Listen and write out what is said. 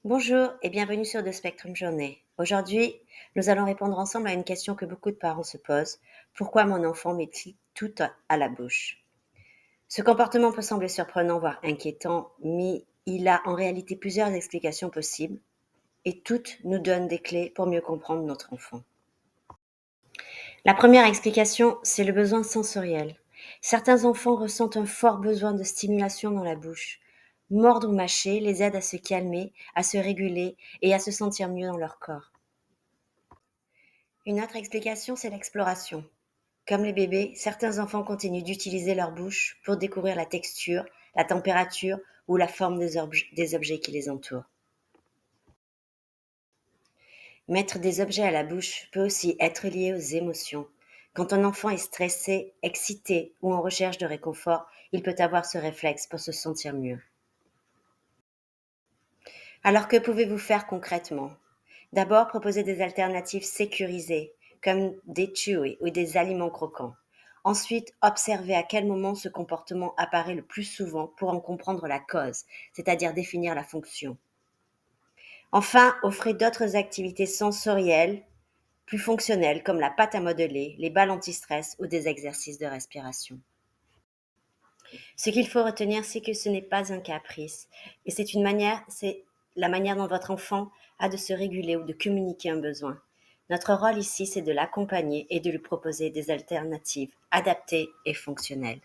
Bonjour et bienvenue sur The Spectrum Journée. Aujourd'hui, nous allons répondre ensemble à une question que beaucoup de parents se posent. Pourquoi mon enfant met-il tout à la bouche? Ce comportement peut sembler surprenant, voire inquiétant, mais il a en réalité plusieurs explications possibles et toutes nous donnent des clés pour mieux comprendre notre enfant. La première explication, c'est le besoin sensoriel. Certains enfants ressentent un fort besoin de stimulation dans la bouche. Mordre ou mâcher les aide à se calmer, à se réguler et à se sentir mieux dans leur corps. Une autre explication, c'est l'exploration. Comme les bébés, certains enfants continuent d'utiliser leur bouche pour découvrir la texture, la température ou la forme des objets qui les entourent. Mettre des objets à la bouche peut aussi être lié aux émotions. Quand un enfant est stressé, excité ou en recherche de réconfort, il peut avoir ce réflexe pour se sentir mieux. Alors que pouvez-vous faire concrètement? D'abord, proposer des alternatives sécurisées, comme des chewy ou des aliments croquants. Ensuite, observez à quel moment ce comportement apparaît le plus souvent pour en comprendre la cause, c'est-à-dire définir la fonction. Enfin, offrez d'autres activités sensorielles plus fonctionnelles comme la pâte à modeler, les balles anti-stress ou des exercices de respiration. Ce qu'il faut retenir, c'est que ce n'est pas un caprice et c'est la manière dont votre enfant a de se réguler ou de communiquer un besoin. Notre rôle ici, c'est de l'accompagner et de lui proposer des alternatives adaptées et fonctionnelles.